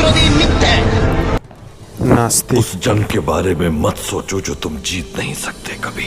विरोधी मिथ्या नास्तिक। उस जंग के बारे में मत सोचो जो तुम जीत नहीं सकते कभी,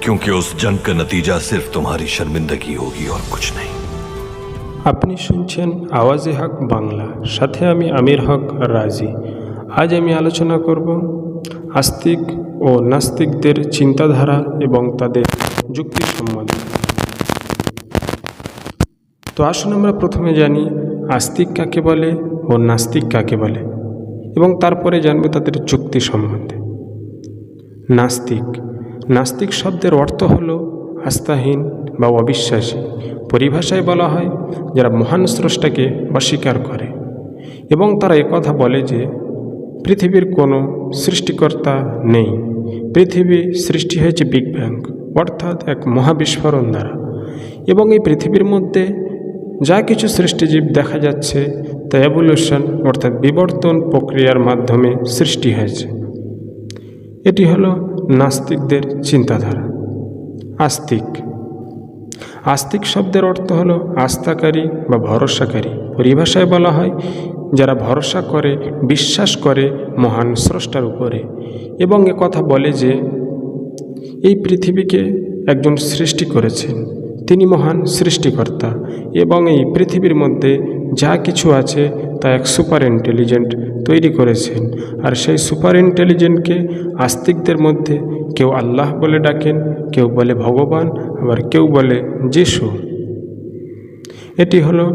क्योंकि उस जंग का नतीजा सिर्फ तुम्हारी शर्मिंदगी होगी और कुछ नहीं। আপনি শুনছেন আওয়াজে হক বাংলা, সাথে আমি আমির হক রাজি। আজ আমি আলোচনা করব আস্তিক ও নাস্তিকদের চিন্তাধারা এবং তাদের যুক্তি সম্বন্ধে। তো আসুন আমরা প্রথমে জানি আস্তিক কাকে বলে ও নাস্তিক কাকে বলে, এবং তারপরে জানব তাদের যুক্তি সম্বন্ধে। নাস্তিক নাস্তিক শব্দের অর্থ হল আস্থাহীন বা অবিশ্বাসী। পরিভাষায় বলা হয় যারা মহান স্রষ্টাকে অস্বীকার করে এবং তারা একথা বলে যে পৃথিবীর কোনো সৃষ্টিকর্তা নেই, পৃথিবী সৃষ্টি হয়েছে বিগ ব্যাং অর্থাৎ এক মহাবিস্ফোরণ দ্বারা, এবং এই পৃথিবীর মধ্যে যা কিছু সৃষ্টিজীব দেখা যাচ্ছে তা এভলিউশন অর্থাৎ বিবর্তন প্রক্রিয়ার মাধ্যমে সৃষ্টি হয়েছে। এটি হলো নাস্তিকদের চিন্তাধারা। আস্তিক আস্তিক শব্দের অর্থ হলো আস্থাকারী বা ভরসাকারী। পরিভাষায় বলা হয় যারা ভরসা করে, বিশ্বাস করে মহান স্রষ্টার উপরে, এবং কথা বলে যে এই পৃথিবীকে একজন সৃষ্টি করেছেন, তিনি মহান সৃষ্টিকর্তা, এবং এই পৃথিবীর মধ্যে যা কিছু আছে তা এক সুপার ইন্টেলিজেন্ট তৈরি করেছেন। আর সেই সুপার ইন্টেলিজেন্টকে আস্তিকদের মধ্যে কেউ আল্লাহ বলে ডাকেন, কেউ বলে ভগবান, আবার কেউ বলে যিশু। এটি হলো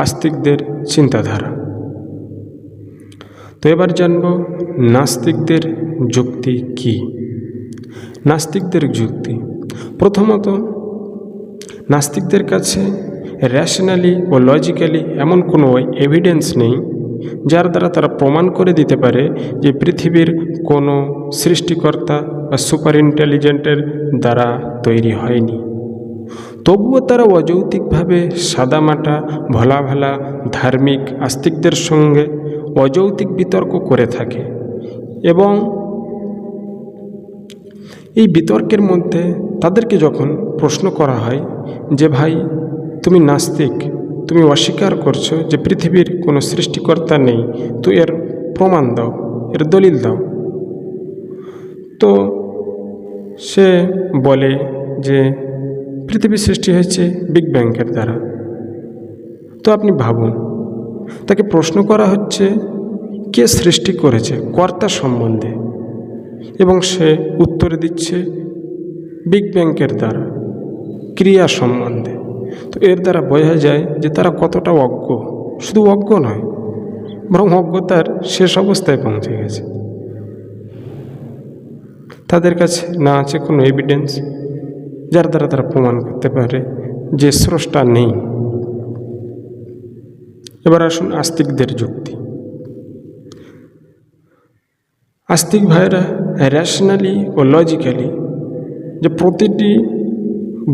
আস্তিকদের চিন্তাধারা। তো এবার জানব নাস্তিকদের যুক্তি কি। নাস্তিকদের যুক্তি, প্রথমত নাস্তিকদের কাছে র্যাশনালি ও লজিক্যালি এমন কোনো এভিডেন্স নেই যার দ্বারা তারা প্রমাণ করে দিতে পারে যে পৃথিবীর কোনো সৃষ্টিকর্তা বা সুপার ইন্টেলিজেন্টের দ্বারা তৈরি হয়নি। তবুও তারা অযৌক্তিকভাবে সাদামাটা ভোলা ভালা ধার্মিক আস্তিকদের সঙ্গে অযৌক্তিক বিতর্ক করে থাকে, এবং এই বিতর্কের মধ্যে তাদেরকে যখন প্রশ্ন করা হয় যে ভাই তুমি নাস্তিক, তুমি অস্বীকার করছো যে পৃথিবীর কোনো সৃষ্টিকর্তা নেই, তো এর প্রমাণ দাও, এর দলিল দাও। তো সে বলে যে পৃথিবী সৃষ্টি হয়েছে বিগ ব্যাংয়ের দ্বারা। তো আপনি ভাবুন, তাকে প্রশ্ন করা হচ্ছে কে সৃষ্টি করেছে, কর্তা সম্বন্ধে, এবং সে উত্তর দিচ্ছে বিগ ব্যাংয়ের দ্বারা, ক্রিয়া সম্বন্ধে। তো এর দ্বারা বোঝা যায় যে তারা কতটা অজ্ঞ। শুধু অজ্ঞ নয়, বরং অজ্ঞতার শেষ অবস্থায় পৌঁছে গেছে। তাদের কাছে না আছে কোনো এভিডেন্স যার দ্বারা তারা প্রমাণ করতে পারে যে স্রষ্টা নেই। এবার আসুন আস্তিকদের যুক্তি। আস্তিক ভাইরা র্যাশনালি ও লজিক্যালি যে প্রতিটি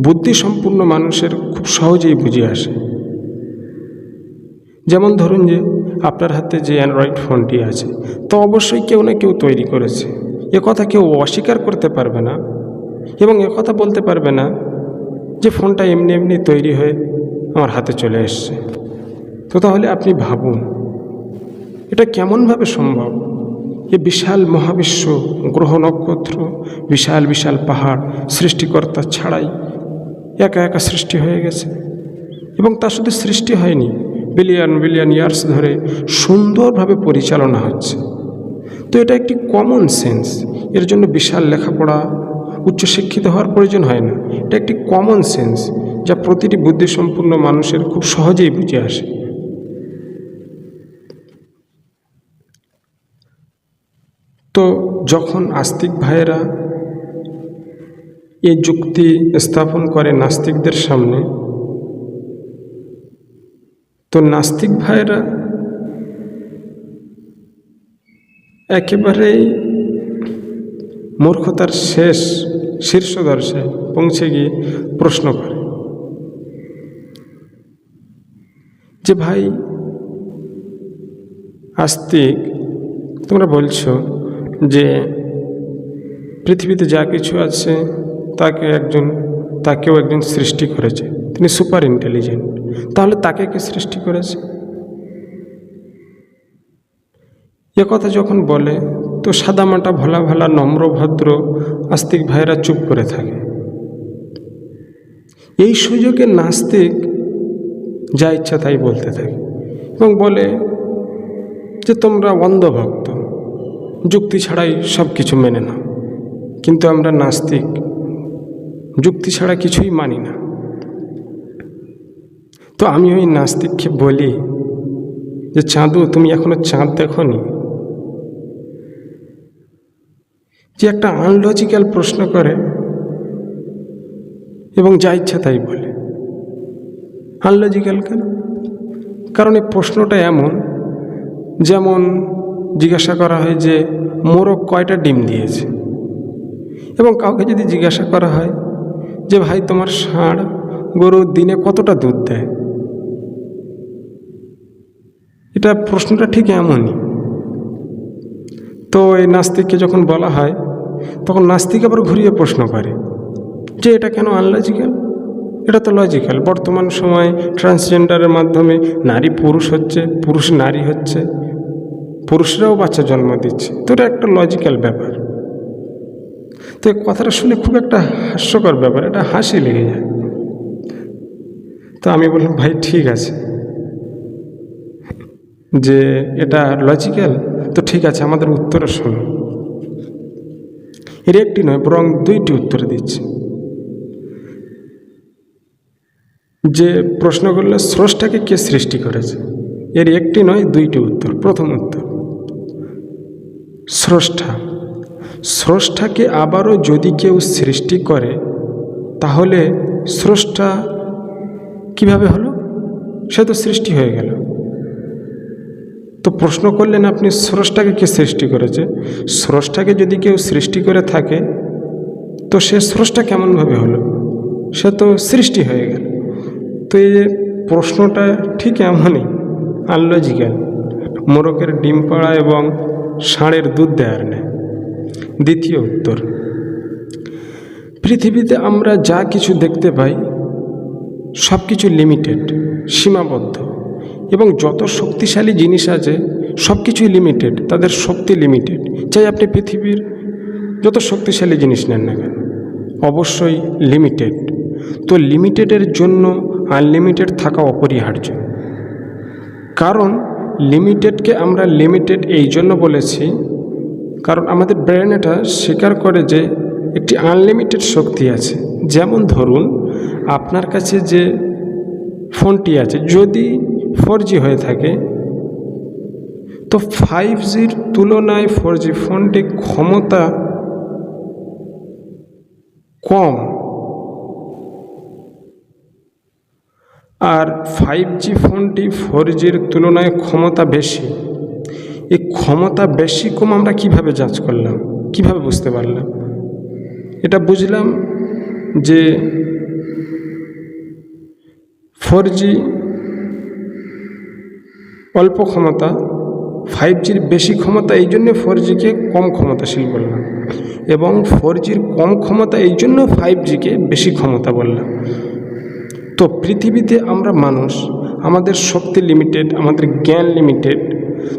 বুদ্ধিসম্পন্ন মানুষের খুব সহজেই বুঝে আসে। যেমন ধরুন যে আপনার হাতে যে অ্যান্ড্রয়েড ফোনটি আছে, তো অবশ্যই কেউ না কেউ তৈরি করেছে, কথা কেউ অস্বীকার করতে পারবে না, এবং কথা বলতে পারবে না যে ফোনটা এমনি এমনি তৈরি হয়ে আমার হাতে চলে এসছে। তো তাহলে আপনি ভাবুন এটা কেমনভাবে সম্ভব? এ বিশাল মহাবিশ্ব, গ্রহ নক্ষত্র, বিশাল বিশাল পাহাড় সৃষ্টিকর্তা ছাড়াই একা একা সৃষ্টি হয়ে গেছে, এবং তা শুধু সৃষ্টি হয়নি, বিলিয়ন বিলিয়ন ইয়ার্স ধরে সুন্দরভাবে পরিচালনা হচ্ছে। তো এটা একটি কমন সেন্স, এর জন্য বিশাল লেখাপড়া, উচ্চশিক্ষিত হওয়ার প্রয়োজন হয় না। এটা একটি কমন সেন্স যা প্রতিটি বুদ্ধিসম্পন্ন মানুষের খুব সহজেই বুঝে আসে। তো যখন আস্তিক ভাইয়েরা এই যুক্তি স্থাপন করে নাস্তিকদের সামনে, তো নাস্তিক ভাইয়েরা একেবারেই মূর্খতার শীর্ষদর্শে পৌঁছে গিয়ে প্রশ্ন করে যে ভাই আস্তিক, তোমরা বলছো যে পৃথিবীতে যা কিছু আছে তাকেও একজন সৃষ্টি করেছে, তিনি সুপার ইন্টেলিজেন্ট, তাহলে তাকে কে সৃষ্টি করেছে? এ কথা যখন বলে তো সাদামাটা ভোলা ভালা নম্র ভদ্র আস্তিক ভাইরা চুপ করে থাকে। এই সুযোগে নাস্তিক যা ইচ্ছা তাই বলতে থাকে এবং বলে যে তোমরা অন্ধভক্ত, যুক্তি ছাড়াই সব কিছু মেনে নাও। কিন্তু আমরা নাস্তিক, যুক্তি ছাড়া কিছুই মানি না। তো আমি ওই নাস্তিককে বলি যে চাঁদু, তুমি এখনো চাঁদ দেখোনি? যে একটা আনলজিক্যাল প্রশ্ন করে এবং যা ইচ্ছা তাই বলে। আনলজিক্যাল কেন? কারণ এই প্রশ্নটা এমন, যেমন জিজ্ঞাসা করা হয় যে মোরগ কয়টা ডিম দিয়েছে, এবং কাউকে যদি জিজ্ঞাসা করা হয় যে ভাই তোমার ষাঁড় গরু দিনে কতটা দুধ দেয়, এটা প্রশ্নটা ঠিক এমনই। তো এই নাস্তিককে যখন বলা হয় তখন নাস্তিক আবার ঘুরিয়ে প্রশ্ন করে যে এটা কেন আনলজিক্যাল? এটা তো লজিক্যাল। বর্তমান সময়ে ট্রান্সজেন্ডারের মাধ্যমে নারী পুরুষ হচ্ছে, পুরুষ নারী হচ্ছে, পুরুষরাও বাচ্চা জন্ম দিচ্ছে, তো এটা একটা লজিক্যাল ব্যাপার। তো এই কথাটা শুনে খুব একটা হাস্যকর ব্যাপার, এটা হাসি লেগে যায়। তো আমি বললাম ভাই ঠিক আছে, যে এটা লজিক্যাল, তো ঠিক আছে আমাদের উত্তরে শোনো। এর একটি নয় বরং দুইটি উত্তর দিচ্ছি। যে প্রশ্ন করলে স্রষ্টাকে কে সৃষ্টি করেছে, এর একটি নয় দুইটি উত্তর। প্রথম উত্তর, স্রষ্টা। স্রষ্টাকে আবারও যদি কেউ সৃষ্টি করে তাহলে স্রষ্টা কিভাবে হলো? সে তো সৃষ্টি হয়ে গেল। তো প্রশ্ন করলেন আপনি স্রষ্টাকে কে সৃষ্টি করেছে। স্রষ্টাকে যদি কেউ সৃষ্টি করে থাকে তো সে স্রষ্টা কেমনভাবে হলো? সে তো সৃষ্টি হয়ে গেল। তো এই প্রশ্নটা ঠিক এমনই আনলজিক্যাল, মোরগের ডিম পাড়া এবং ষাঁড়ের দুধ দেওয়ার নেয়। দ্বিতীয় উত্তর, পৃথিবীতে আমরা যা কিছু দেখতে পাই সব কিছু লিমিটেড, সীমাবদ্ধ, এবং যত শক্তিশালী জিনিস আছে সব কিছুই লিমিটেড, তাদের শক্তি লিমিটেড। চাই আপনি পৃথিবীর যত শক্তিশালী জিনিস নেন না কেন, অবশ্যই লিমিটেড। তো লিমিটেডের জন্য আনলিমিটেড থাকা অপরিহার্য। কারণ লিমিটেডকে আমরা লিমিটেড এই জন্য বলেছি কারণ আমাদের ব্রেন এটা স্বীকার করে যে একটি আনলিমিটেড শক্তি আছে। যেমন ধরুন আপনার কাছে যে ফোনটি আছে যদি 4G হয়ে থাকে তো 5Gর তুলনায় 4G ফোনটি ক্ষমতা কম, আর 5G ফোনটি 4Gর তুলনায় ক্ষমতা বেশি। এই ক্ষমতা বেশি কম আমরা কিভাবে যাচ করলাম, কিভাবে বুঝতে পারলাম? এটা বুঝলাম যে 4G অল্প ক্ষমতা, 5Gর বেশি ক্ষমতা, এই জন্য 4Gকে কম ক্ষমতাশীল বললাম, এবং 4Gর কম ক্ষমতা এই জন্য 5Gকে বেশি ক্ষমতা বললাম। তো পৃথিবীতে আমরা মানুষ, আমাদের শক্তি লিমিটেড, আমাদের জ্ঞান লিমিটেড।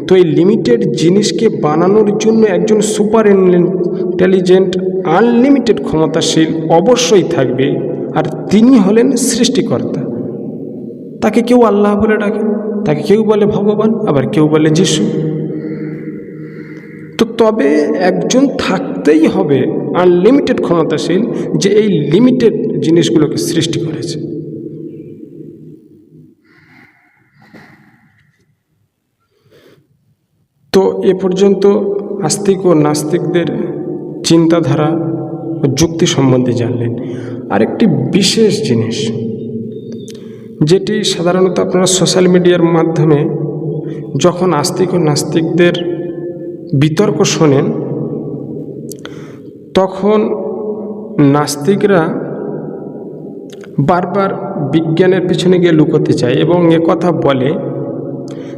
তো এই লিমিটেড জিনিসকে বানানোর জন্য একজন সুপার ইন্টেলিজেন্ট আনলিমিটেড ক্ষমতাশীল অবশ্যই থাকবে, আর তিনি হলেন সৃষ্টিকর্তা। তাকে কেউ আল্লাহ বলে ডাকে, তাকে কেউ বলে ভগবান, আবার কেউ বলে যিশু। তো তবে একজন থাকতেই হবে আনলিমিটেড ক্ষমতাশীল, যে এই লিমিটেড জিনিসগুলোকে সৃষ্টি করেছে। তো এ পর্যন্ত আস্তিক ও নাস্তিকদের চিন্তাধারা ও যুক্তি সম্বন্ধে জানলেন। আরেকটি বিশেষ জিনিস যেটি সাধারণত আপনারা সোশ্যাল মিডিয়ার মাধ্যমে যখন আস্তিক ও নাস্তিকদের বিতর্ক শোনেন তখন নাস্তিকরা বারবার বিজ্ঞানের পিছনে গিয়ে লুকোতে চায় এবং কথা বলে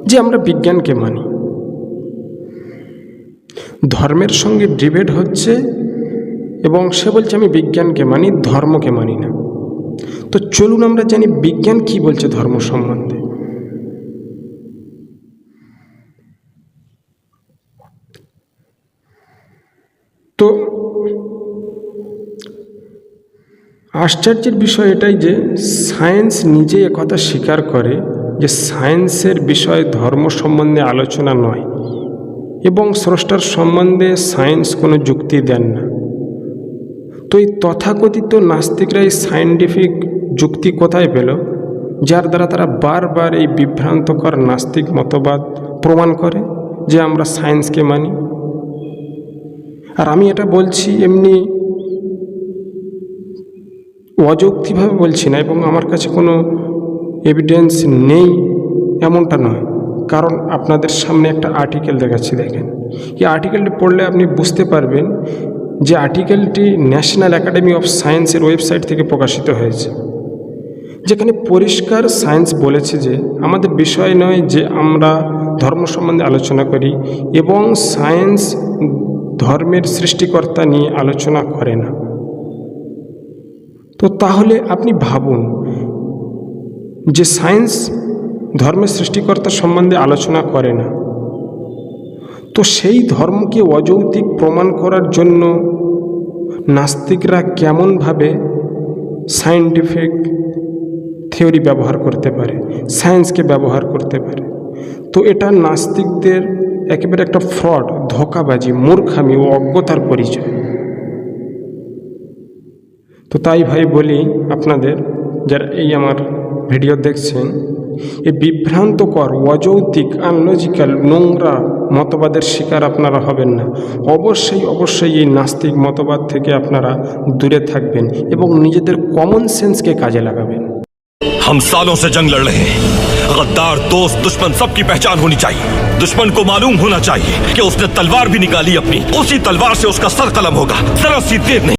যে আমরা বিজ্ঞানকে মানি। ধর্মের সঙ্গে ডিবেট হচ্ছে এবং সে বলছে আমি বিজ্ঞানকে মানি, ধর্মকে মানি না। তো চলুন আমরা জানি বিজ্ঞান কি বলছে ধর্ম সম্বন্ধে। তো আশ্চর্যের বিষয় এটাই যে সায়েন্স নিজে একথা স্বীকার করে যে সায়েন্সের বিষয় ধর্ম সম্বন্ধে আলোচনা নয় এবং স্রষ্টার সম্বন্ধে সায়েন্স কোনো যুক্তি দেন না। তো এই তথাকথিত নাস্তিকরা এই সায়েন্টিফিক যুক্তি কোথায় পেল, যার দ্বারা তারা বারবার এই বিভ্রান্তকর নাস্তিক মতবাদ প্রমাণ করে যে আমরা সায়েন্সকে মানি। আর আমি এটা বলছি এমনি অযৌক্তিকভাবে বলছি না, এবং আমার কাছে কোনো এভিডেন্স নেই এমনটা নয়। কারণ আপনাদের সামনে একটা আর্টিকেল দেখাচ্ছি, দেখেন। এই আর্টিকেলটি পড়লে আপনি বুঝতে পারবেন যে আর্টিকেলটি ন্যাশনাল একাডেমি অফ সায়েন্সের ওয়েবসাইট থেকে প্রকাশিত হয়েছে, যেখানে পরিষ্কার সায়েন্স বলেছে যে আমাদের বিষয় নয় যে আমরা ধর্ম সম্বন্ধে আলোচনা করি, এবং সায়েন্স ধর্মের সৃষ্টিকর্তা নিয়ে আলোচনা করে না। তো তাহলে আপনি ভাবুন যে সায়েন্স ধর্মের সৃষ্টিকর্তা সম্বন্ধে আলোচনা করে না, তো সেই ধর্মকে অযৌক্তিক প্রমাণ করার জন্য নাস্তিকরা কেমনভাবে সায়েন্টিফিক থিওরি ব্যবহার করতে পারে, সায়েন্সকে ব্যবহার করতে পারে। তো এটা নাস্তিকদের একেবারে একটা ফ্রড, ধোঁকাবাজি, মূর্খামি ও অজ্ঞতার পরিচয়। তো তাই ভাই বলি আপনাদের, যারা এই আমার ভিডিও দেখছেন, এই বিভ্রান্তকর, অযৌক্তিক, আনলজিক্যাল, নোংরা মতবাদের শিকার আপনারা হবেন না। অবশ্যই এই নাস্তিক মতবাদ থেকে আপনারা দূরে থাকবেন এবং নিজেদের কমন সেন্সকে কাজে লাগাবেন। हम सालों से जंग लड़ रहे हैं। गद्दार, दोस्त, दुश्मन सबकी पहचान होनी चाहिए। दुश्मन को मालूम होना चाहिए कि उसने तलवार भी निकाली अपनी, उसी तलवार से उसका सर कलम होगा। जरा सी देर नहीं।